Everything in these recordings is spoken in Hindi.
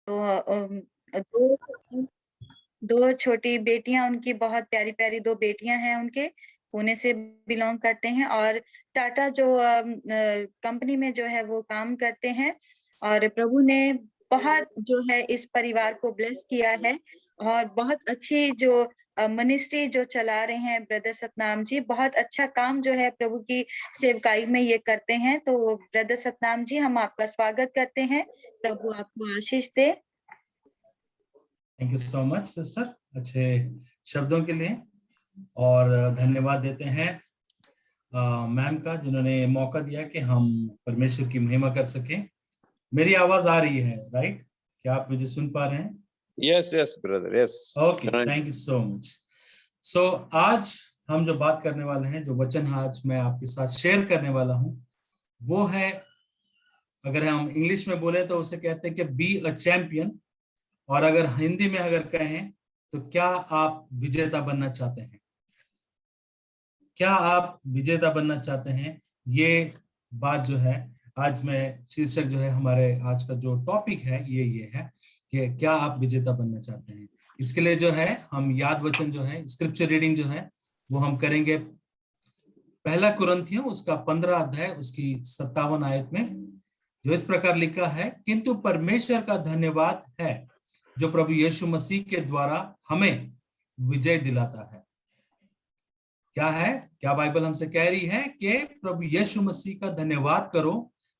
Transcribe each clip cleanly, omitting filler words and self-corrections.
तो दो दो छोटी बेटियां उनकी, बहुत प्यारी प्यारी दो बेटियां हैं उनके, पुणे से बिलोंग करते हैं और टाटा जो कंपनी में जो है वो काम करते हैं। और प्रभु ने बहुत जो है इस परिवार को ब्लेस किया है और बहुत अच्छी जो मिनिस्ट्री जो चला रहे हैं ब्रदर सतनाम जी, बहुत अच्छा काम जो है प्रभु की सेवकाई में ये करते हैं। तो ब्रदर सतनाम जी, हम आपका स्वागत करते हैं, प्रभु आपको आशीष दे। Thank you so much sister, अच्छे शब्दों के लिए। और धन्यवाद देते हैं मैम का, जिन्होंने मौका दिया कि हम परमेश्वर की महिमा कर सकें। मेरी आवाज आ रही है राइट? क्या आप मुझे सुन पा रहे हैं? Yes yes brother, yes. Okay, thank you so much. So आज हम जो बात करने वाले हैं, जो वचन आज मैं आपके साथ शेयर करने वाला हूं, वो है, अगर हम इंग्लिश में बोले तो उसे कहते हैं कि बी अ चैंपियन, और अगर हिंदी में अगर कहें तो क्या आप विजेता बनना चाहते हैं? क्या आप विजेता बनना चाहते हैं? ये बात जो है आज मैं शीर्षक जो है हमारे आज का जो टॉपिक है ये है कि क्या आप विजेता बनना चाहते हैं। इसके लिए जो है हम याद वचन जो है, स्क्रिप्चर रीडिंग जो है वो हम करेंगे पहला कुरिन्थियों उसका 15 अध्याय उसकी 57 आयत में, जो इस प्रकार लिखा है, किंतु परमेश्वर का धन्यवाद है जो प्रभु यीशु मसीह के द्वारा हमें विजय दिलाता है। क्या है? क्या बाइबल हमसे कह रही है कि प्रभु यीशु मसीह का धन्यवाद करो,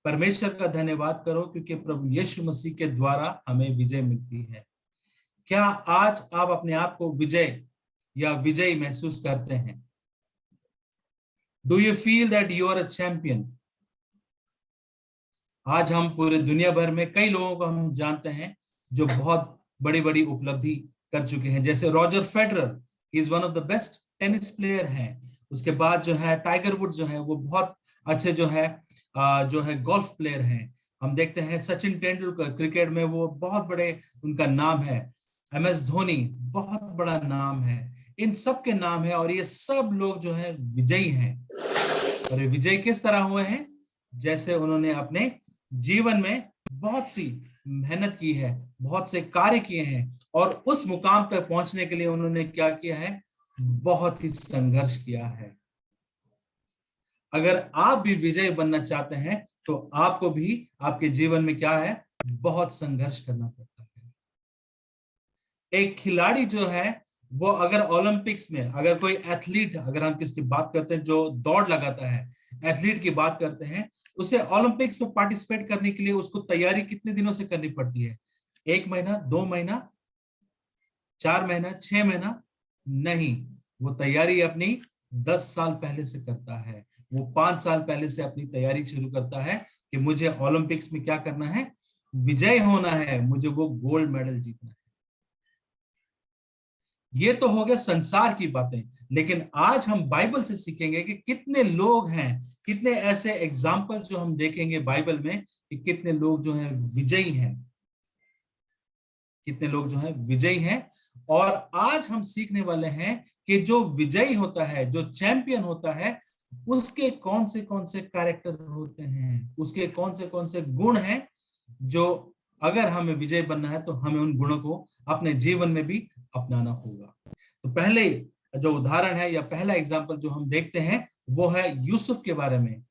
परमेश्वर का धन्यवाद करो, क्योंकि प्रभु यीशु मसीह के द्वारा हमें विजय मिलती है। क्या आज आप अपने आप को विजय या विजयी महसूस करते हैं? Do you feel that you are a champion? आज हम पूरे दुनिया भर में कई लोगों को हम जानते हैं जो बहुत बड़ी बड़ी उपलब्धि कर चुके हैं, जैसे Roger Federer, he is one of the best tennis player हैं। उसके बाद जो है टाइगर वुड जो है वो बहुत अच्छे जो है गोल्फ प्लेयर हैं। हम देखते हैं सचिन तेंदुलकर, क्रिकेट में वो बहुत बड़े उनका नाम है। MS धोनी बहुत बड़ा नाम है। इन सब के नाम है और ये सब लोग जो है विजयी हैं। और ये विजय किस तरह हुए हैं? जैसे उन्होंने अपने जीवन में बहुत सी मेहनत की है, बहुत से कार्य किए हैं, और उस मुकाम तक पहुंचने के लिए उन्होंने क्या किया है? बहुत ही संघर्ष किया है। अगर आप भी विजयी बनना चाहते हैं तो आपको भी आपके जीवन में क्या है? बहुत संघर्ष करना पड़ता है। एक खिलाड़ी जो है वो अगर ओलंपिक्स में, अगर कोई एथलीट, अगर हम किसकी बात करते हैं जो दौड़ लगाता है, एथलीट की बात करते हैं, उसे ओलंपिक्स में पार्टिसिपेट करने के लिए उसको तैयारी कितने दिनों से करनी पड़ती है? 1 महीना, 2 महीना, 4 महीना, 6 महीना? नहीं, वो तैयारी अपनी 10 साल पहले से करता है। वो 5 साल पहले से अपनी तैयारी शुरू करता है कि मुझे ओलंपिक्स में क्या करना है? विजय होना है, मुझे वो गोल्ड मेडल जीतना है। ये तो हो गया संसार की बातें, लेकिन आज हम बाइबल से सीखेंगे कि कितने लोग हैं, कितने ऐसे एग्जाम्पल्स जो हम देखेंगे बाइबल में कि कितने लोग जो हैं विजयी हैं, कितने लोग जो हैं विजयी हैं। और आज हम सीखने वाले हैं कि जो विजयी होता है, जो चैंपियन होता है, उसके कौन से कैरेक्टर होते हैं, उसके कौन से गुण हैं, जो अगर हमें विजय बनना है तो हमें उन गुणों को अपने जीवन में भी अपनाना होगा। तो पहले जो उदाहरण है या पहला एग्जाम्पल जो हम देखते हैं वो है यूसुफ के बारे में,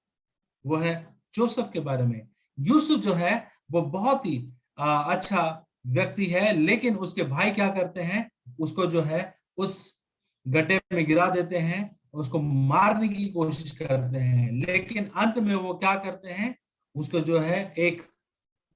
वो है जोसेफ के बारे में। यूसुफ जो है वो बहुत ही अच्छा व्यक्ति है, लेकिन उसके भाई क्या करते हैं? उसको जो है उस गड्ढे में गिरा देते हैं, उसको मारने की कोशिश करते हैं, लेकिन अंत में वो क्या करते हैं? उसको जो है एक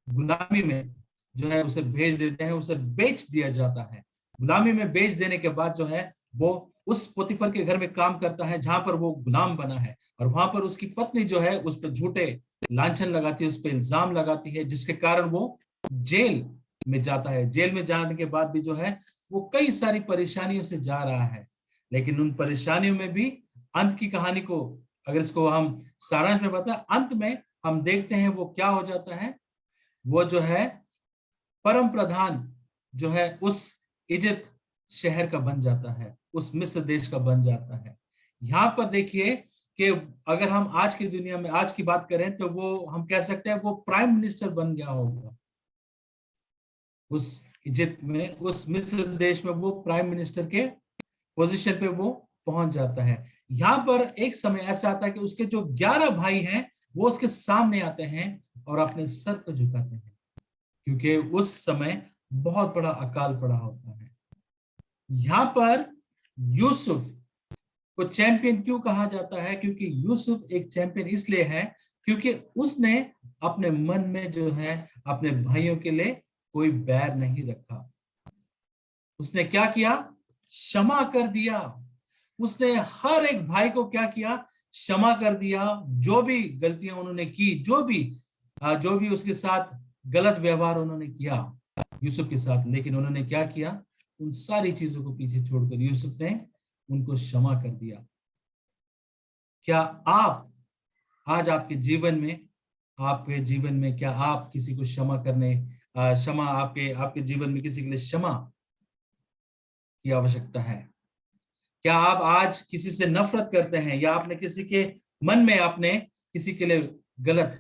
गुलामी में जो है उसे भेज देते हैं, उसे बेच दिया जाता है। गुलामी में बेच देने के बाद जो है वो उस पोतीफर के घर में काम करता है जहां पर वो गुलाम बना है, और वहां पर उसकी पत्नी जो है उस पर झूठे लांछन लगाती है, उस पर इल्जाम लगाती है, जिसके कारण वो जेल में जाता है। जेल में जाने के बाद भी जो है वो कई सारी परेशानियों से जा रहा है, लेकिन उन परेशानियों में भी अंत की कहानी को अगर इसको हम सारांश में बताएं, अंत में हम देखते हैं वो क्या हो जाता है? वो जो है परम प्रधान जो है उस इजिप्ट शहर का बन जाता है, उस मिस्र देश का बन जाता है। यहाँ पर देखिए कि अगर हम आज की दुनिया में आज की बात करें तो वो हम कह सकते हैं वो प्राइम मिनिस्टर बन गया होगा। उस इजिप्ट में, उस मिस्र देश में वो प्राइम मिनिस्टर के पोजीशन पे वो पहुंच जाता है। यहाँ पर एक समय ऐसा आता है कि उसके जो 11 भाई हैं वो उसके सामने आते हैं और अपने सर को झुकाते हैं, क्योंकि उस समय बहुत बड़ा अकाल पड़ा होता है। यहाँ पर यूसुफ को चैंपियन क्यों कहा जाता है? क्योंकि यूसुफ एक चैंपियन इसलिए है क्योंकि उसने अपने मन में जो है अपने भाइयों के लिए कोई बैर नहीं रखा। उसने क्या किया? क्षमा कर दिया। उसने हर एक भाई को क्या किया? क्षमा कर दिया। जो भी गलतियां उन्होंने की, जो भी उसके साथ गलत व्यवहार उन्होंने किया यूसुफ के साथ, लेकिन उन्होंने क्या किया? उन सारी चीजों को पीछे छोड़कर यूसुफ ने उनको क्षमा कर दिया। क्या आप आज आपके जीवन में क्या आप किसी को क्षमा आपके जीवन में किसी के लिए क्षमा की आवश्यकता है? क्या आप आज किसी से नफरत करते हैं, या आपने किसी के मन में आपने किसी के लिए गलत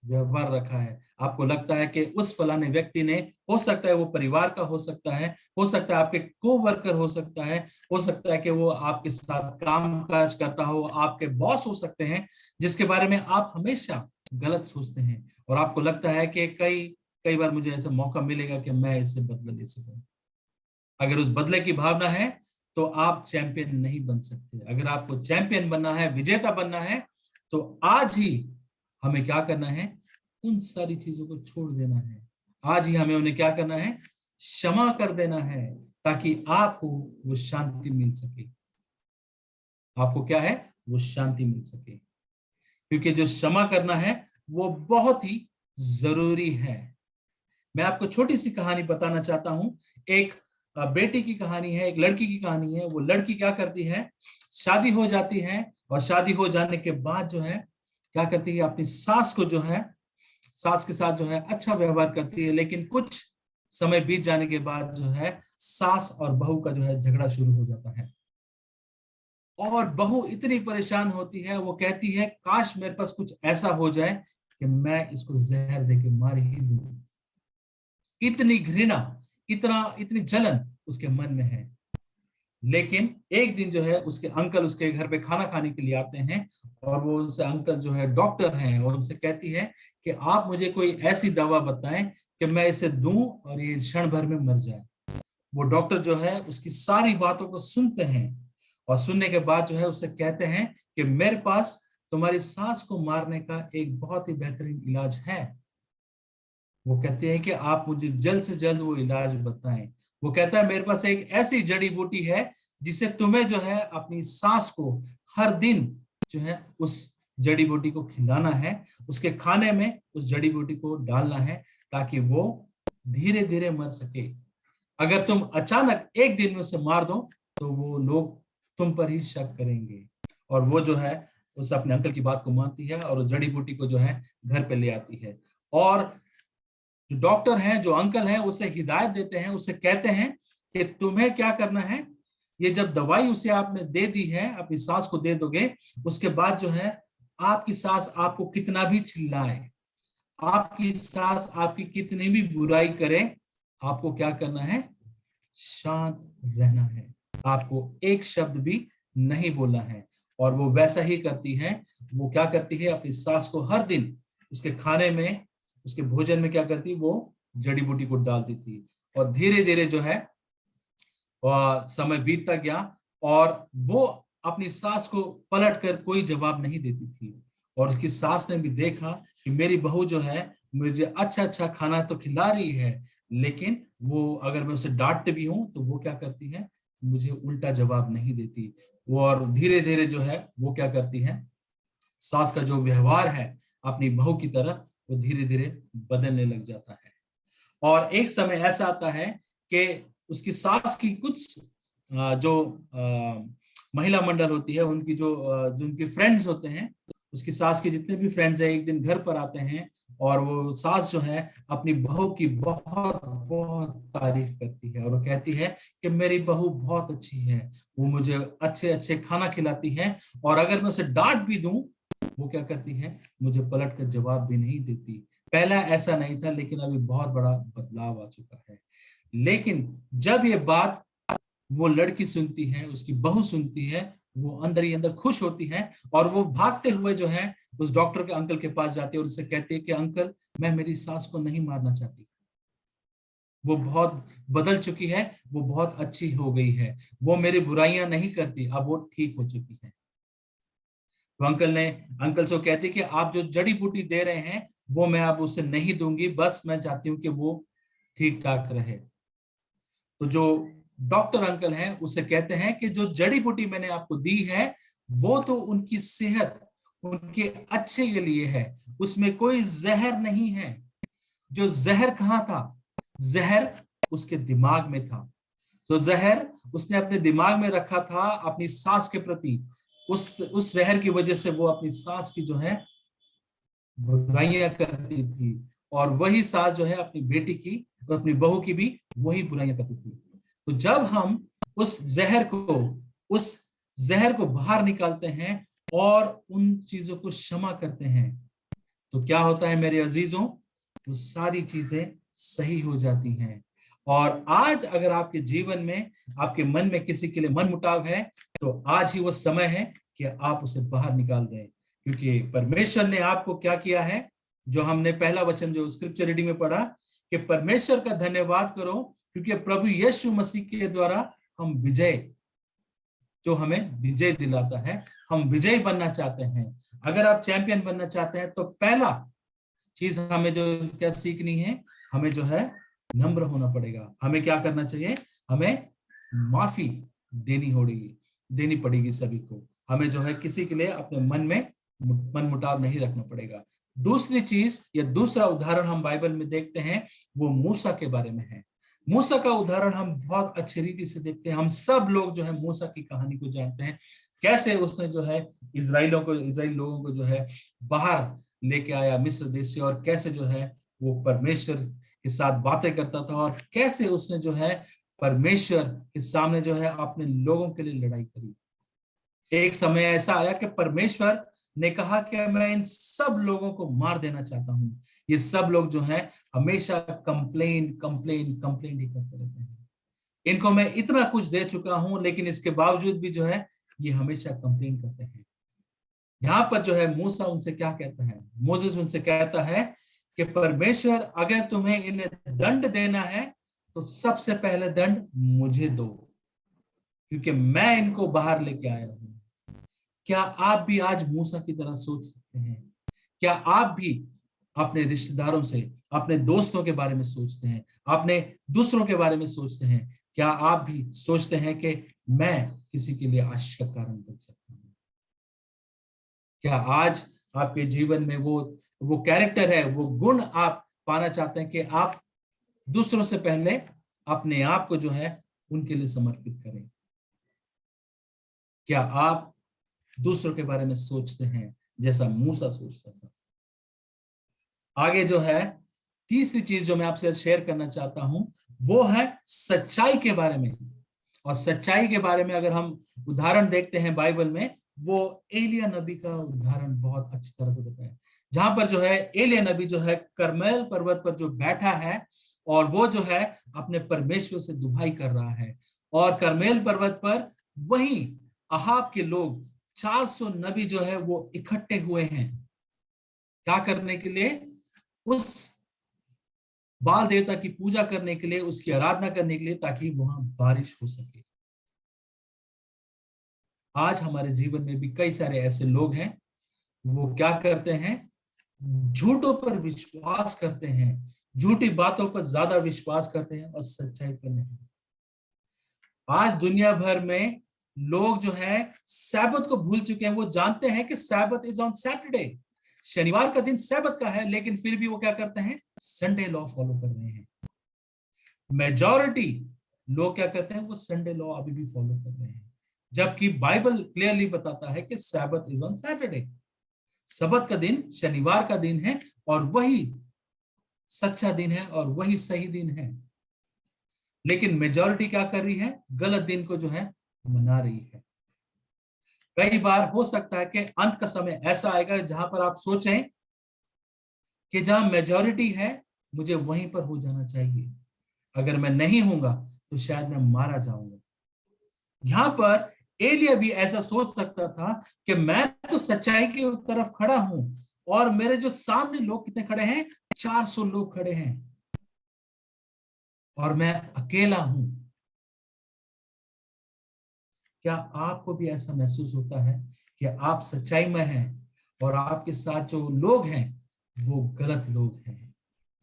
व्यवहार रखा है? आपको लगता है कि उस फलाने व्यक्ति ने, हो सकता है वो परिवार का हो सकता है आपके कोवर्कर हो सकता है कि वो आपके साथ काम काज करता हो, आपके बॉस हो सकते हैं, जिसके बारे में आप हमेशा गलत सोचते हैं और आपको लगता है कि कई बार मुझे ऐसा मौका मिलेगा कि मैं इससे बदला ले सकूं। अगर उस बदले की भावना है तो आप चैंपियन नहीं बन सकते। अगर आपको चैंपियन बनना है, विजेता बनना है, तो आज ही हमें क्या करना है? उन सारी चीजों को छोड़ देना है। आज ही हमें उन्हें क्या करना है? क्षमा कर देना है, ताकि आपको वो शांति मिल सके। आपको क्या है? वो शांति मिल सके, क्योंकि जो क्षमा करना है वो बहुत ही जरूरी है। मैं आपको छोटी सी कहानी बताना चाहता हूं। एक बेटी की कहानी है, एक लड़की की कहानी है। वो लड़की क्या करती है? शादी हो जाती है, और शादी हो जाने के बाद जो है क्या करती है? अपनी सास के साथ जो है अच्छा व्यवहार करती है, लेकिन कुछ समय बीत जाने के बाद जो है सास और बहू का जो है झगड़ा शुरू हो जाता है, और बहू इतनी परेशान होती है, वो कहती है काश मेरे पास कुछ ऐसा हो जाए कि मैं इसको जहर देके मार ही दूं। इतनी घृणा, इतनी जलन उसके मन में है। लेकिन एक दिन जो है उसके अंकल उसके घर पे खाना खाने के लिए आते हैं, और वो उनसे, अंकल जो है डॉक्टर हैं, और उनसे कहती है कि आप मुझे कोई ऐसी दवा बताएं कि मैं इसे दूं और ये क्षण भर में मर जाए। वो डॉक्टर जो है उसकी सारी बातों को सुनते हैं, और सुनने के बाद जो है उससे कहते हैं कि मेरे पास तुम्हारी सास को मारने का एक बहुत ही बेहतरीन इलाज है। वो कहते हैं कि आप मुझे जल्द से जल्द वो इलाज बताएं। वो कहता है मेरे पास एक ऐसी जड़ी बूटी है जिसे तुम्हें जो है अपनी सास को हर दिन जो है उस जड़ी बूटी को खिलाना है, उसके खाने में उस जड़ी बूटी को डालना है, ताकि वो धीरे धीरे मर सके। अगर तुम अचानक एक दिन में उसे मार दो तो वो लोग तुम पर ही शक करेंगे। और वो जो है उस अपने अंकल की बात को मानती है, और जड़ी बूटी को जो है घर पे ले आती है, और जो डॉक्टर हैं, जो अंकल हैं, उसे हिदायत देते हैं, उसे कहते हैं कि तुम्हें क्या करना है, ये जब दवाई उसे आपने दे दी है, अपनी सास को दे दोगे, उसके बाद जो है आपकी सास आपको कितना भी चिल्लाए, आपकी सास आपकी कितनी भी बुराई करे, आपको क्या करना है? शांत रहना है। आपको एक शब्द भी नहीं बोलना है। और वो वैसा ही करती है। वो क्या करती है? अपनी सास को हर दिन उसके खाने में, उसके भोजन में क्या करती? वो जड़ी बूटी को डालती थी, और धीरे धीरे जो है समय बीतता गया, और वो अपनी सास को पलट कर कोई जवाब नहीं देती थी। और उसकी सास ने भी देखा कि मेरी बहू जो है मुझे अच्छा अच्छा खाना तो खिला रही है, लेकिन वो अगर मैं उसे डांटते भी हूं तो वो क्या करती है? मुझे उल्टा जवाब नहीं देती। वो और धीरे धीरे जो है वो क्या करती है? सास का जो व्यवहार है अपनी बहू की तरह, वो धीरे धीरे बदलने लग जाता है। और एक समय ऐसा आता है कि उसकी सास की कुछ जो महिला मंडल होती है, उनकी जो उनके फ्रेंड्स होते हैं, उसकी सास के जितने भी फ्रेंड्स हैं एक दिन घर पर आते हैं, और वो सास जो है अपनी बहू की बहुत बहुत तारीफ करती है, और वो कहती है कि मेरी बहू बहुत अच्छी है, वो मुझे अच्छे अच्छे खाना खिलाती है, और अगर मैं उसे डांट भी दूं वो क्या करती है? मुझे पलट कर जवाब भी नहीं देती। पहला ऐसा नहीं था, लेकिन अभी बहुत बड़ा बदलाव आ चुका है। लेकिन जब ये बात वो लड़की सुनती है, उसकी बहू सुनती है, वो अंदर ही अंदर खुश होती है और वो भागते हुए जो है उस डॉक्टर के अंकल के पास जाती है और उससे कहती है कि अंकल, मैं मेरी सास को नहीं मारना चाहती, वो बहुत बदल चुकी है, वो बहुत अच्छी हो गई है, वो मेरी बुराइयां नहीं करती, अब वो ठीक हो चुकी है। तो अंकल से कहती कि आप जो जड़ी बूटी दे रहे हैं वो मैं अब उसे नहीं दूंगी, बस मैं चाहती हूँ कि वो ठीक ठाक रहे। तो जो डॉक्टर अंकल हैं उसे कहते हैं कि जो जड़ी बूटी मैंने आपको दी है वो तो उनकी सेहत, उनके अच्छे के लिए है, उसमें कोई जहर नहीं है। जो जहर कहाँ था? जहर उसके दिमाग में था। तो जहर उसने अपने दिमाग में रखा था अपनी सास के प्रति। उस जहर की वजह से वो अपनी सास की जो है बुराइयां करती थी, और वही सास जो है अपनी बेटी की और अपनी बहू की भी वही बुराइयां करती थी। तो जब हम उस जहर को बाहर निकालते हैं और उन चीजों को क्षमा करते हैं, तो क्या होता है मेरे अजीजों? वो सारी चीजें सही हो जाती हैं। और आज अगर आपके जीवन में, आपके मन में किसी के लिए मन मुटाव है, तो आज ही वो समय है कि आप उसे बाहर निकाल दें, क्योंकि परमेश्वर ने आपको क्या किया है, जो हमने पहला वचन जो स्क्रिप्चर रीडिंग में पढ़ा कि परमेश्वर का धन्यवाद करो क्योंकि प्रभु यीशु मसीह के द्वारा हम विजय, जो हमें विजय दिलाता है, हम विजयी बनना चाहते हैं। अगर आप चैंपियन बनना चाहते हैं तो पहला चीज हमें जो क्या सीखनी है, हमें जो है नम्र होना पड़ेगा। हमें क्या करना चाहिए? हमें माफी देनी पड़ेगी सभी को। हमें जो है किसी के लिए अपने मन में मन मुटाव नहीं रखना पड़ेगा। दूसरी चीज या दूसरा उदाहरण हम बाइबल में देखते हैं, वो मूसा के बारे में है। मूसा का उदाहरण हम बहुत अच्छी रीति से देखते हैं। हम सब लोग जो है मूसा की कहानी को जानते हैं, कैसे उसने जो है इजराइल लोगों को जो है बाहर लेके आया मिस्र देश से, और कैसे जो है वो परमेश्वर के साथ बातें करता था, और कैसे उसने जो है परमेश्वर के सामने जो है अपने लोगों के लिए लड़ाई करी। एक समय ऐसा आया कि परमेश्वर ने कहा कि मैं इन सब लोगों को मार देना चाहता हूं। ये सब लोग जो हैं हमेशा कंप्लेन ही करते रहते हैं। इनको मैं इतना कुछ दे चुका हूं, लेकिन इसके बावजूद भी जो है ये हमेशा कंप्लेन करते हैं। यहाँ पर जो है मूसा उनसे क्या कहता है? मोसेस उनसे कहता है कि परमेश्वर, अगर तुम्हें इन्हें दंड देना है तो सबसे पहले दंड मुझे दो, क्योंकि मैं इनको बाहर लेके आया हूं। क्या आप भी आज मूसा की तरह सोच सकते हैं? क्या आप भी अपने रिश्तेदारों से, अपने दोस्तों के बारे में सोचते हैं, अपने दूसरों के बारे में सोचते हैं? क्या आप भी सोचते हैं कि मैं किसी के लिए आशीष का कारण बन सकता हूं? क्या आज आपके जीवन में वो कैरेक्टर है, वो गुण आप पाना चाहते हैं कि आप दूसरों से पहले अपने आप को जो है उनके लिए समर्पित करें? क्या आप दूसरों के बारे में सोचते हैं जैसा मूसा सोचता था? आगे जो है तीसरी चीज जो मैं आपसे शेयर करना चाहता हूं, वो है सच्चाई के बारे में। और सच्चाई के बारे में अगर हम उदाहरण देखते हैं बाइबल में, वो एलिया नबी का उदाहरण बहुत अच्छी तरह से बताया, जहां पर जो है एलिया नबी जो है करमेल पर्वत पर जो बैठा है और वो जो है अपने परमेश्वर से दुहाई कर रहा है। और करमेल पर्वत पर वही अहाब के लोग 400 नबी जो है वो इकट्ठे हुए हैं, क्या करने के लिए? उस बाल देवता की पूजा करने के लिए, उसकी आराधना करने के लिए, ताकि वहां बारिश हो सके। आज हमारे जीवन में भी कई सारे ऐसे लोग हैं, वो क्या करते हैं? झूठों पर विश्वास करते हैं, झूठी बातों पर ज्यादा विश्वास करते हैं और सच्चाई पर नहीं। आज दुनिया भर में लोग जो है सैबत को भूल चुके हैं। वो जानते हैं कि सैबत इज ऑन सैटरडे, शनिवार का दिन सैबत का है, लेकिन फिर भी वो क्या करते हैं? संडे लॉ फॉलो कर रहे हैं। मेजॉरिटी लोग क्या करते हैं? वो संडे लॉ अभी भी फॉलो कर रहे हैं, जबकि बाइबल क्लियरली बताता है कि सैबत इज ऑन सैटरडे, सबत का दिन शनिवार का दिन है, और वही सच्चा दिन है और वही सही दिन है। लेकिन मेजॉरिटी क्या कर रही है? गलत दिन को जो है मना रही है। कई बार हो सकता है कि अंत का समय ऐसा आएगा जहां पर आप सोचें कि जहां मेजॉरिटी है मुझे वहीं पर हो जाना चाहिए। अगर मैं नहीं होऊंगा तो शायद मैं मारा जाऊंगा। यहां पर एलिया भी ऐसा सोच सकता था कि मैं तो सच्चाई की तरफ खड़ा हूं और मेरे जो सामने लोग कितने खड़े हैं, 400 लोग खड़े हैं और मैं अकेला हूं। क्या आपको भी ऐसा महसूस होता है कि आप सच्चाई में हैं और आपके साथ जो लोग हैं वो गलत लोग हैं,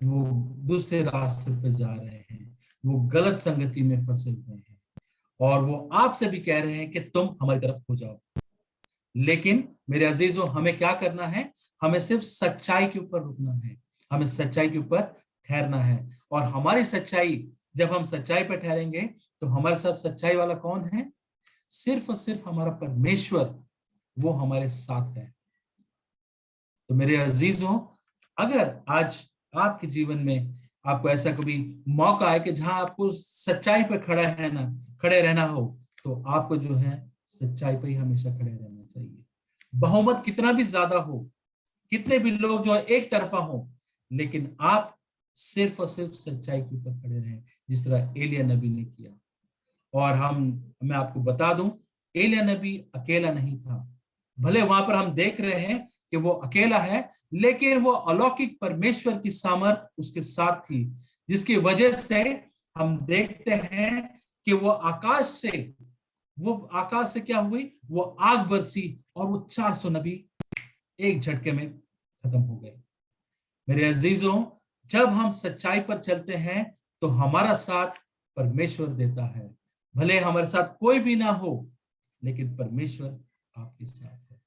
वो दूसरे रास्ते पर जा रहे हैं, वो गलत संगति में फंसे हुए हैं और वो आपसे भी कह रहे हैं कि तुम हमारी तरफ हो जाओ। लेकिन मेरे अजीजों, हमें क्या करना है? हमें सिर्फ सच्चाई के ऊपर रुकना है, हमें सच्चाई के ऊपर ठहरना है। और हमारी सच्चाई, जब हम सच्चाई पर ठहरेंगे तो हमारे साथ सच्चाई वाला कौन है? सिर्फ और सिर्फ हमारा परमेश्वर, वो हमारे साथ है। तो मेरे अजीजों, अगर आज आपके जीवन में आपको ऐसा कभी मौका है कि जहां आपको सच्चाई पर खड़े रहना हो, तो आपको जो है सच्चाई पर ही हमेशा खड़े रहना चाहिए। बहुमत कितना भी ज्यादा हो, कितने भी लोग जो है एक तरफा हो, लेकिन आप सिर्फ और सिर्फ सच्चाई के ऊपर खड़े रहें, जिस तरह एलिया नबी ने किया। और मैं आपको बता दूं, एलिया नबी अकेला नहीं था। भले वहां पर हम देख रहे हैं कि वो अकेला है, लेकिन वो अलौकिक परमेश्वर की सामर्थ उसके साथ थी, जिसकी वजह से हम देखते हैं कि वो आकाश से क्या हुई? वो आग बरसी और वो 400 नबी एक झटके में खत्म हो गए। मेरे अजीजों, जब हम सच्चाई पर चलते हैं तो हमारा साथ परमेश्वर देता है। भले हमारे साथ कोई भी ना हो, लेकिन परमेश्वर आपके साथ है।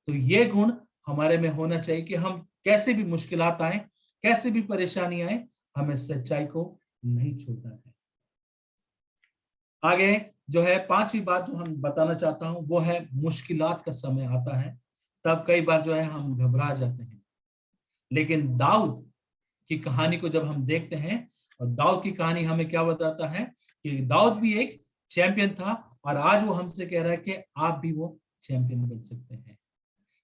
तो ये गुण हमारे में होना चाहिए कि हम कैसे भी मुश्किलात आए, कैसे भी परेशानी आए, हमें सच्चाई को नहीं छोड़ना है। आगे जो है पांचवी बात जो हम बताना चाहता हूं, वो है मुश्किलात का समय आता है तब कई बार जो है हम घबरा जाते हैं। लेकिन दाऊद की कहानी को जब हम देखते हैं, और दाऊद की कहानी हमें क्या बताता है कि दाऊद भी एक चैंपियन था और आज वो हमसे कह रहा है कि आप भी वो चैंपियन बन सकते हैं।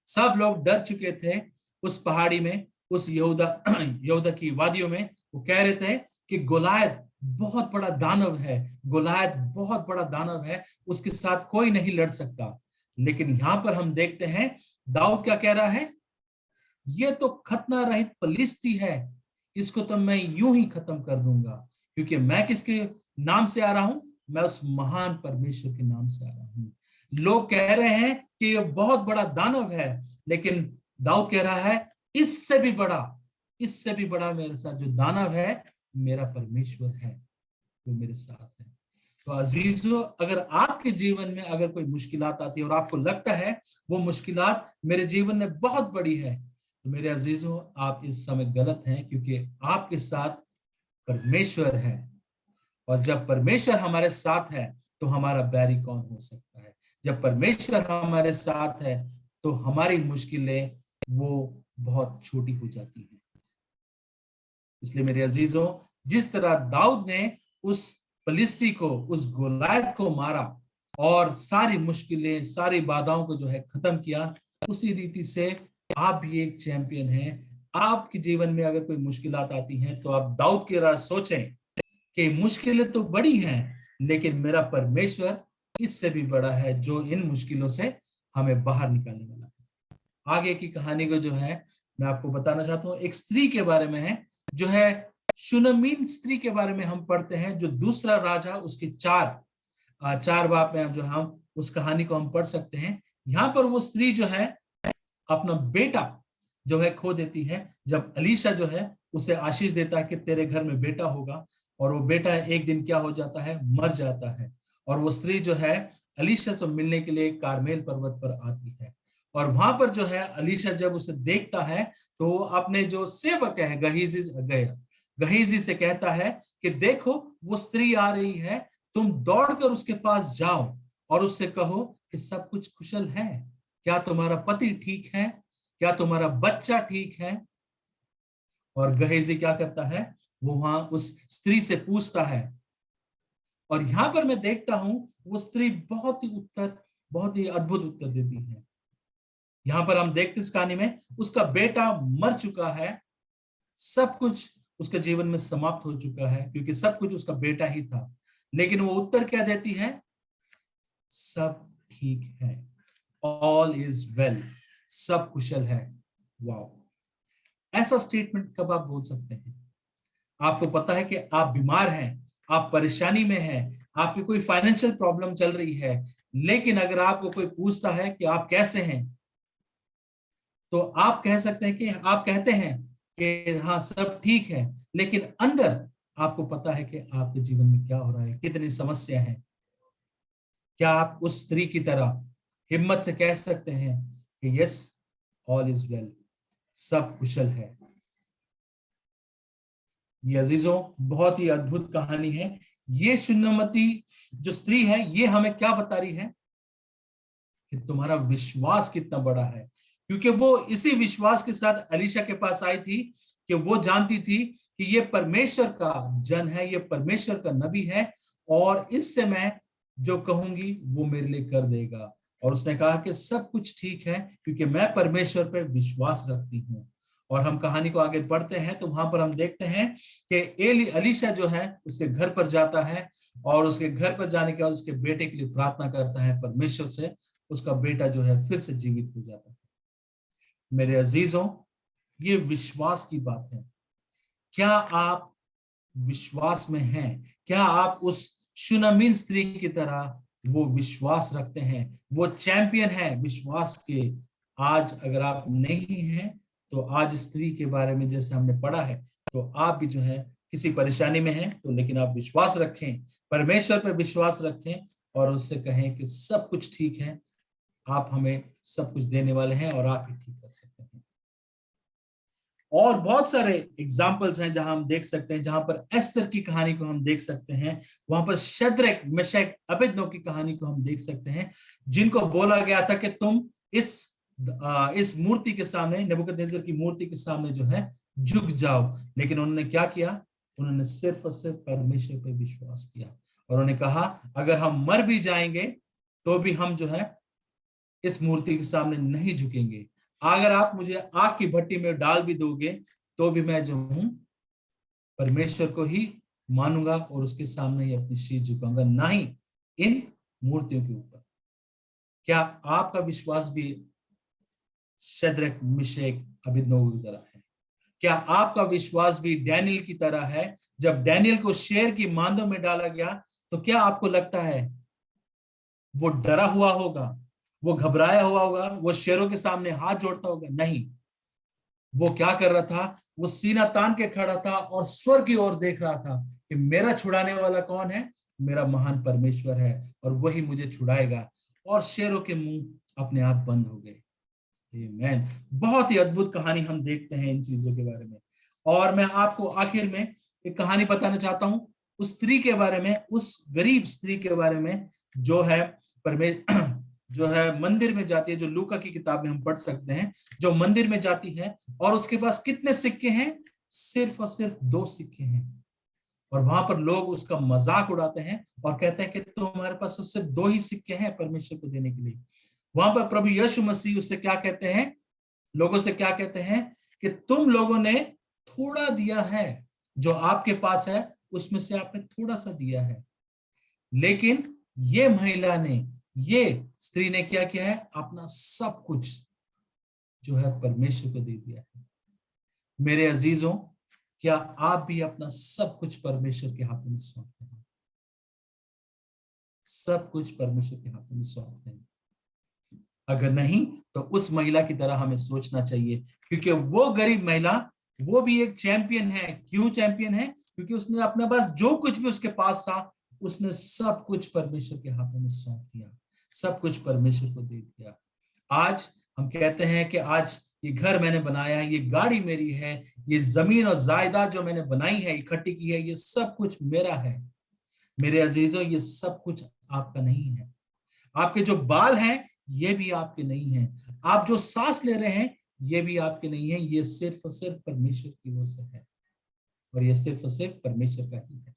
सब लोग डर चुके थे उस पहाड़ी में, उस यहूदा की वादियों में। वो कह रहे थे कि गोलायत बहुत बड़ा दानव है, गोलायत बहुत बड़ा दानव है, उसके साथ कोई नहीं लड़ सकता। लेकिन यहां पर हम देखते हैं दाऊद क्या कह रहा है? ये तो खतना रहित पलिश्ती है, इसको तो मैं यूं ही खत्म कर दूंगा, क्योंकि मैं किसके नाम से आ रहा हूं? मैं उस महान परमेश्वर के नाम से आ रहा हूं। लोग कह रहे हैं कि ये बहुत बड़ा दानव है, लेकिन दाऊद कह रहा है इससे भी बड़ा मेरे साथ जो दानव है, मेरा परमेश्वर है, वो मेरे साथ है। तो अजीजों, अगर आपके जीवन में अगर कोई मुश्किलात आती है और आपको लगता है वो मुश्किलात मेरे जीवन में बहुत बड़ी है, तो मेरे अजीजों, आप इस समय गलत हैं, क्योंकि आपके साथ परमेश्वर है। और जब परमेश्वर हमारे साथ है तो हमारा बैरी कौन हो सकता है? जब परमेश्वर हमारे साथ है तो हमारी मुश्किलें वो बहुत छोटी हो जाती हैं। इसलिए मेरे अजीजों, जिस तरह दाऊद ने उस फलिस्ती को, उस गोलायत को मारा और सारी मुश्किलें, सारी बाधाओं को जो है खत्म किया, उसी रीति से आप भी एक चैंपियन हैं। आपके जीवन में अगर कोई मुश्किलात आती हैं तो आप दाऊद की तरह सोचें कि मुश्किलें तो बड़ी हैं, लेकिन मेरा परमेश्वर इससे भी बड़ा है, जो इन मुश्किलों से हमें बाहर निकालने वाला है। आगे की कहानी को जो है मैं आपको बताना चाहता हूँ, एक स्त्री के बारे में है, जो है शुनमीन स्त्री के बारे में हम पढ़ते हैं, जो दूसरा राजा उसके चार बाप में जो हम उस कहानी को हम पढ़ सकते हैं। यहाँ पर वो स्त्री जो है अपना बेटा जो है खो देती है, जब अलीशा जो है उसे आशीष देता है कि तेरे घर में बेटा होगा, और वो बेटा एक दिन क्या हो जाता है? मर जाता है। और वो स्त्री जो है अलीशा से मिलने के लिए कारमेल पर्वत पर आती है, और वहां पर जो है अलीशा जब उसे देखता है तो वो अपने जो सेवक है गहीजी से कहता है कि देखो वो स्त्री आ रही है, तुम दौड़कर उसके पास जाओ और उससे कहो कि सब कुछ कुशल है, क्या तुम्हारा पति ठीक है, क्या तुम्हारा बच्चा ठीक है? और गहेजी क्या करता है? वो वहां उस स्त्री से पूछता है, और यहां पर मैं देखता हूं वो स्त्री बहुत ही अद्भुत उत्तर देती है। यहां पर हम देखते इस कहानी में उसका बेटा मर चुका है, सब कुछ उसके जीवन में समाप्त हो चुका है, क्योंकि सब कुछ उसका बेटा ही था। लेकिन वो उत्तर क्या देती है? सब ठीक है, ऑल इज वेल, सब कुशल है। वाओ, ऐसा स्टेटमेंट कब आप बोल सकते हैं? आपको पता है कि आप बीमार हैं, आप परेशानी में हैं, आपकी कोई फाइनेंशियल प्रॉब्लम चल रही है, लेकिन अगर आपको कोई पूछता है कि आप कैसे हैं, तो आप कह सकते हैं कि आप कहते हैं कि हाँ सब ठीक है, लेकिन अंदर आपको पता है कि आपके जीवन में क्या हो रहा है, कितनी समस्या है। क्या आप उस स्त्री की तरह हिम्मत से कह सकते हैं कि यस, ऑल इज वेल, सब कुशल है? ये अजीजों बहुत ही अद्भुत कहानी है। ये शून्यमती जो स्त्री है, ये हमें क्या बता रही है कि तुम्हारा विश्वास कितना बड़ा है, क्योंकि वो इसी विश्वास के साथ एलीशा के पास आई थी कि वो जानती थी कि ये परमेश्वर का जन है, ये परमेश्वर का नबी है, और इससे मैं जो कहूंगी वो मेरे लिए कर देगा। और उसने कहा कि सब कुछ ठीक है, क्योंकि मैं परमेश्वर पर विश्वास रखती हूँ। और हम कहानी को आगे बढ़ते हैं तो वहां पर हम देखते हैं कि एलीशा जो है उसके घर पर जाता है, और उसके घर पर जाने के बाद उसके बेटे के लिए प्रार्थना करता है परमेश्वर से। उसका बेटा जो है फिर से जीवित हो जाता है। मेरे अजीजों, ये विश्वास की बात है। क्या आप विश्वास में हैं? क्या आप उस शूनामीन स्त्री की तरह वो विश्वास रखते हैं? वो चैंपियन है विश्वास के। आज अगर आप नहीं हैं तो आज स्त्री के बारे में जैसे हमने पढ़ा है, तो आप भी जो है किसी परेशानी में हैं, तो लेकिन आप विश्वास रखें, परमेश्वर पर विश्वास रखें, और उससे कहें कि सब कुछ ठीक है, आप हमें सब कुछ देने वाले हैं और आप ही ठीक कर सकते हैं। और बहुत सारे एग्जाम्पल्स हैं जहां हम देख सकते हैं, जहां पर एस्तर की कहानी को हम देख सकते हैं, वहां पर शद्रक मेशक अबेदनगो की कहानी को हम देख सकते हैं, जिनको बोला गया था कि तुम इस मूर्ति के सामने, नबूकदनेस्सर की मूर्ति के सामने जो है झुक जाओ। लेकिन उन्होंने क्या किया? उन्होंने सिर्फ और सिर्फ परमेश्वर पर विश्वास किया, और उन्होंने कहा अगर हम मर भी जाएंगे तो भी हम जो है इस मूर्ति के सामने नहीं झुकेंगे। अगर आप मुझे आग की भट्टी में डाल भी दोगे तो भी मैं जो हूं परमेश्वर को ही मानूंगा और उसके सामने ही अपनी शीश झुकाऊंगा, ना ही इन मूर्तियों के ऊपर। क्या आपका विश्वास भी शद्रक मेशक अबेदनगो की तरह है? क्या आपका विश्वास भी डैनियल की तरह है? जब डैनियल को शेर की मांदों में डाला गया तो क्या आपको लगता है वो डरा हुआ होगा, वो घबराया हुआ होगा, वो शेरों के सामने हाथ जोड़ता होगा? नहीं, वो क्या कर रहा था? वो सीना तान के खड़ा था और स्वर्ग की ओर देख रहा था कि मेरा छुड़ाने वाला कौन है? मेरा महान परमेश्वर है, और वही मुझे छुड़ाएगा। और शेरों के मुंह अपने आप बंद हो गए। आमीन। बहुत ही अद्भुत कहानी हम देखते हैं इन चीजों के बारे में। और मैं आपको आखिर में एक कहानी बताना चाहता हूं उस स्त्री के बारे में, उस गरीब स्त्री के बारे में जो है जो है मंदिर में जाती है, जो लूका की किताब में हम पढ़ सकते हैं, जो मंदिर में जाती है और उसके पास कितने सिक्के हैं? सिर्फ और सिर्फ 2 सिक्के हैं। और वहां पर लोग उसका मजाक उड़ाते हैं और कहते हैं कि तुम्हारे पास तो सिर्फ 2 ही सिक्के हैं परमेश्वर को देने के लिए। वहां पर प्रभु यीशु मसीह उससे क्या कहते हैं? लोगों से क्या कहते हैं कि तुम लोगों ने थोड़ा दिया है, जो आपके पास है उसमें से आपने थोड़ा सा दिया है। लेकिन ये महिला ने, ये स्त्री ने क्या किया है? अपना सब कुछ जो है परमेश्वर को दे दिया है। मेरे अजीजों, क्या आप भी अपना सब कुछ परमेश्वर के हाथों में सौंपते हैं? सब कुछ परमेश्वर के हाथों में सौंपते हैं? अगर नहीं तो उस महिला की तरह हमें सोचना चाहिए, क्योंकि वो गरीब महिला, वो भी एक चैंपियन है। क्यों चैंपियन है? क्योंकि उसने अपने पास जो कुछ भी उसके पास था, उसने सब कुछ परमेश्वर के हाथों में सौंप दिया, सब कुछ परमेश्वर को दे दिया। आज हम कहते हैं कि आज ये घर मैंने बनाया है, ये गाड़ी मेरी है, ये जमीन और जायदाद जो मैंने बनाई है, इकट्ठी की है, ये सब कुछ मेरा है। मेरे अजीजों, ये सब कुछ आपका नहीं है। आपके जो बाल हैं ये भी आपके नहीं हैं। आप जो सांस ले रहे हैं ये भी आपके नहीं है। ये सिर्फ और सिर्फ परमेश्वर की ओर से है, और ये सिर्फ और सिर्फ परमेश्वर का ही है।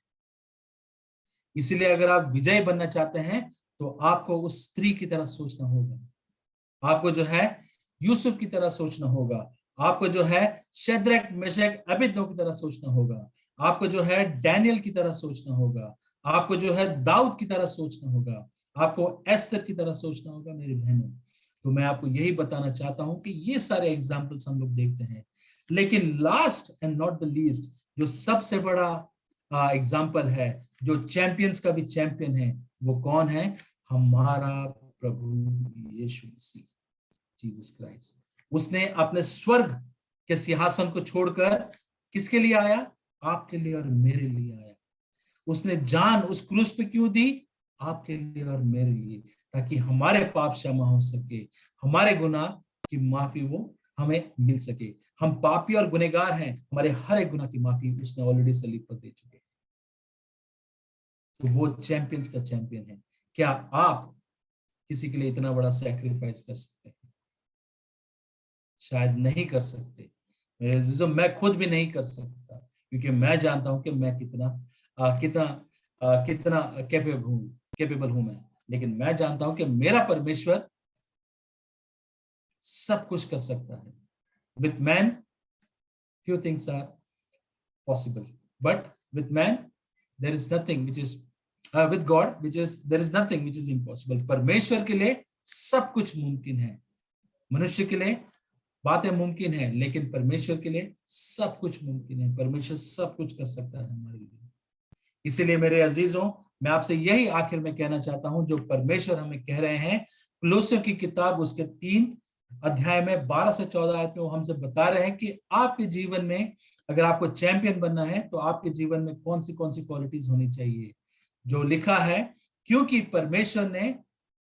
इसलिए अगर आप विजय बनना चाहते हैं तो आपको उस स्त्री की तरह सोचना होगा। आपको जो है यूसुफ की तरह सोचना होगा। आपको जो है शद्रक मेशक अबेदनगो की तरह सोचना होगा। आपको जो है डैनियल की तरह सोचना होगा। आपको जो है दाऊद की तरह सोचना होगा। आपको एस्तर की तरह सोचना होगा मेरे बहनों। तो मैं आपको यही बताना चाहता हूं कि ये सारे एग्जाम्पल्स हम लोग देखते हैं, लेकिन last and not the least जो सबसे बड़ा एग्जाम्पल है, जो चैंपियंस का भी चैंपियन है, वो कौन है? हमारा प्रभु यीशु मसीह, जीसस क्राइस्ट। उसने अपने स्वर्ग के सिंहासन को छोड़कर किसके लिए आया? आपके लिए और मेरे लिए आया। उसने जान उस क्रूस पे क्यों दी? आपके लिए और मेरे लिए, ताकि हमारे पाप क्षमा हो सके, हमारे गुनाह की माफी वो हमें मिल सके। हम पापी और गुनहगार हैं, हमारे हर एक गुनाह की माफी उसने ऑलरेडी सलीब पर दे चुके। तो वो चैंपियंस का चैंपियन है। क्या आप किसी के लिए इतना बड़ा सैक्रिफाइस कर सकते हैं? शायद नहीं कर सकते मेरे अजीजों, मैं खुद भी नहीं कर सकता, क्योंकि मैं जानता हूं कि मैं कितना कैपेबल हूं मैं। लेकिन मैं जानता हूं कि मेरा परमेश्वर सब कुछ कर सकता है। With man few things are possible, but with man there is nothing which is with God which is there is nothing which is impossible। परमेश्वर के लिए सब कुछ मुमकिन है। मनुष्य के लिए बातें मुमकिन है, लेकिन परमेश्वर के लिए सब कुछ मुमकिन है। परमेश्वर सब कुछ कर सकता है हमारे लिए। इसीलिए मेरे अजीजों, मैं आपसे यही आखिर में कहना चाहता हूं, जो परमेश्वर हमें कह रहे हैं कुलोसियों की किताब उसके 3 अध्याय में 12 से 14 आयत में वो हमसे बता रहे हैं कि आपके जीवन में अगर आपको चैंपियन बनना है तो आपके जीवन में कौन सी क्वालिटीज होनी चाहिए। जो लिखा है, क्योंकि परमेश्वर ने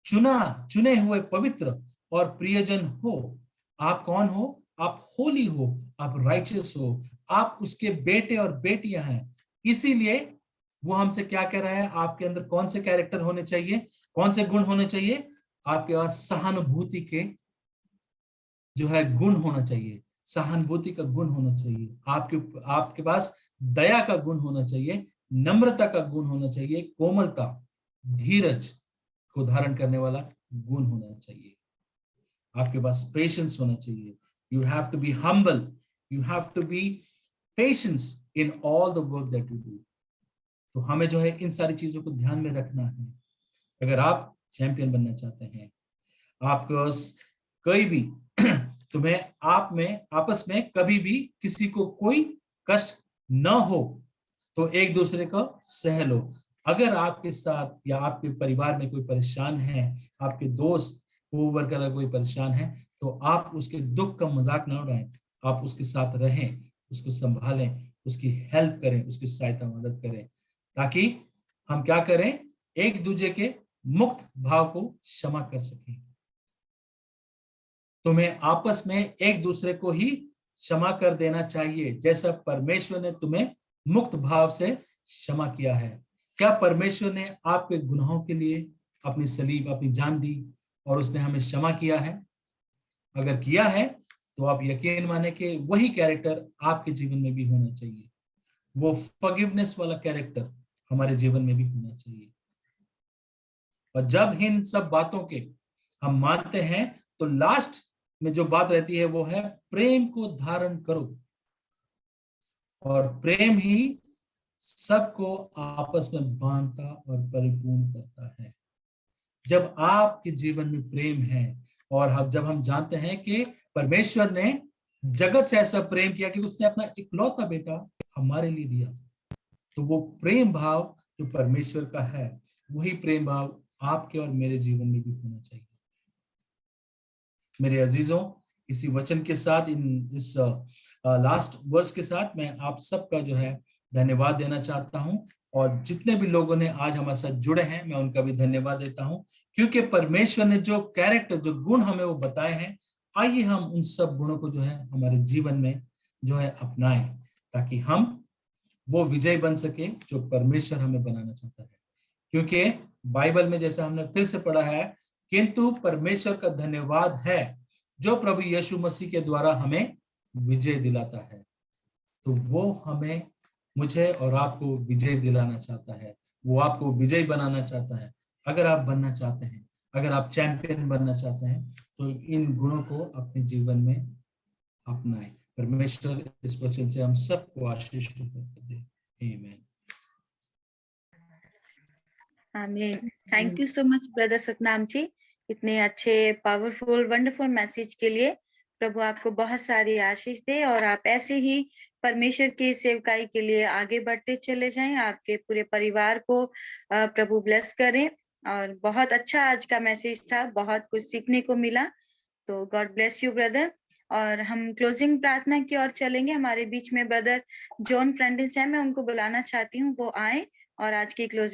चुने हुए पवित्र और प्रियजन हो। आप कौन हो? आप होली हो, आप राइचियस हो, आप उसके बेटे और बेटियां हैं। इसीलिए वो हमसे क्या कह रहा है? आपके अंदर कौन से कैरेक्टर होने चाहिए, कौन से गुण होने चाहिए? आपके पास सहानुभूति के जो है गुण होना चाहिए, सहानुभूति का गुण होना चाहिए। आपके पास दया का गुण होना चाहिए, नम्रता का गुण होना चाहिए, कोमलता, धीरज को धारण करने वाला गुण होना चाहिए। आपके पास पेशेंस होना चाहिए। You have to be humble, you have to be patience in all the work that you do. तो हमें जो है इन सारी चीजों को ध्यान में रखना है अगर आप चैंपियन बनना चाहते हैं। आपको कोई भी तुम्हें आपस में कभी भी किसी को कोई कष्ट न हो तो एक दूसरे को सह लो। अगर आपके साथ या आपके परिवार में कोई परेशान है, आपके दोस्त कोवर्कर कोई परेशान है, तो आप उसके दुख का मजाक ना उड़ाएं। आप उसके साथ रहें, उसको संभालें, उसकी हेल्प करें, उसकी सहायता मदद करें, ताकि हम क्या करें? एक दूसरे के मुक्त भाव को क्षमा कर सकें। तुम्हें आपस में एक दूसरे को ही क्षमा कर देना चाहिए, जैसा परमेश्वर ने तुम्हें मुक्त भाव से क्षमा किया है। क्या परमेश्वर ने आपके गुनाहों के लिए अपनी सलीब, अपनी जान दी और उसने हमें क्षमा किया है? अगर किया है तो आप यकीन माने कि वही कैरेक्टर आपके जीवन में भी होना चाहिए। वो फॉरगिवनेस वाला कैरेक्टर हमारे जीवन में भी होना चाहिए। और जब इन सब बातों के हम मानते हैं तो लास्ट में जो बात रहती है वो है प्रेम को धारण करो। और प्रेम ही सबको आपस में बांधता और परिपूर्ण करता है। जब आपके जीवन में प्रेम है और जब हम जानते हैं कि परमेश्वर ने जगत से ऐसा प्रेम किया कि उसने अपना इकलौता बेटा हमारे लिए दिया, तो वो प्रेम भाव जो परमेश्वर का है वही प्रेम भाव आपके और मेरे जीवन में भी होना चाहिए। मेरे अजीजों, इसी वचन के साथ इस लास्ट वर्स के साथ मैं आप सबका जो है धन्यवाद देना चाहता हूं। और जितने भी लोगों ने आज हमारे साथ जुड़े हैं मैं उनका भी धन्यवाद देता हूं, क्योंकि परमेश्वर ने जो कैरेक्टर, जो गुण हमें वो बताए हैं, आइए हम उन सब गुणों को जो है हमारे जीवन में जो है अपनाएं, ताकि हम वो विजय बन सके जो परमेश्वर हमें बनाना चाहता है। क्योंकि बाइबल में जैसा हमने फिर से पढ़ा है, किंतु परमेश्वर का धन्यवाद है जो प्रभु यीशु मसीह के द्वारा हमें विजय दिलाता है। तो वो हमें, मुझे और आपको विजय दिलाना चाहता है, वो आपको विजय बनाना चाहता है। अगर आप बनना चाहते हैं, अगर आप चैंपियन बनना चाहते हैं, तो इन गुणों को अपने जीवन में अपनाएं। परमेश्वर इस वचन से हम सबको आशीष दे। आमीन। आमीन। Thank you so much brother Satnam ji, इतने अच्छे पावरफुल वंडरफुल मैसेज के लिए। प्रभु आपको बहुत सारी आशीष दे और आप ऐसे ही परमेश्वर की सेवकाई के लिए आगे बढ़ते चले जाएं। आपके पूरे परिवार को प्रभु ब्लेस करें। और बहुत अच्छा आज का मैसेज था, बहुत कुछ सीखने को मिला। तो गॉड ब्लेस यू ब्रदर। और हम क्लोजिंग प्रार्थना की ओर चलेंगे। हमारे बीच में ब्रदर जॉन फ्रेंडिस है, मैं उनको बुलाना चाहती हूँ, वो आए और आज की क्लोजिंग